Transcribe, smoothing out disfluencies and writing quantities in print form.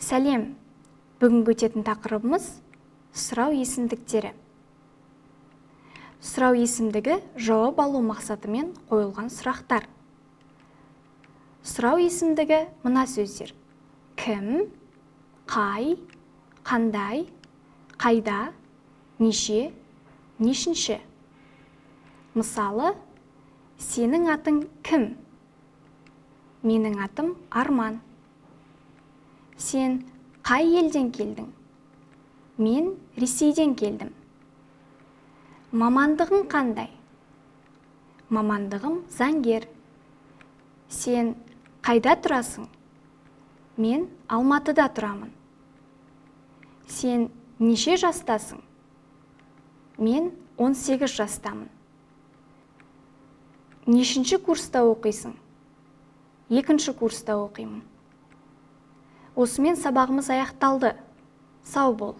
Сәлем, бүгінгі өтетін тақырыбымыз сұрау есімдіктері. Сұрау есімдігі жауап алу мақсатымен қойылған сұрақтар. Сұрау есімдігі мына сөздер: кім, қай, қандай, қайда, неше, нешінші. Мысалы, сенің атың кім? Менің атым Арман. Сен қай елден келдің? Мен Ресейден келдім. Мамандығың қандай? Мамандығым заңгер. Сен қайда тұрасың? Мен Алматыда тұрамын. Сен неше жастасың? Мен 18 жастамын. Нешінші курста оқисың? Екінші курста оқимын. Осымен сабағымыз аяқталды. Сау бол.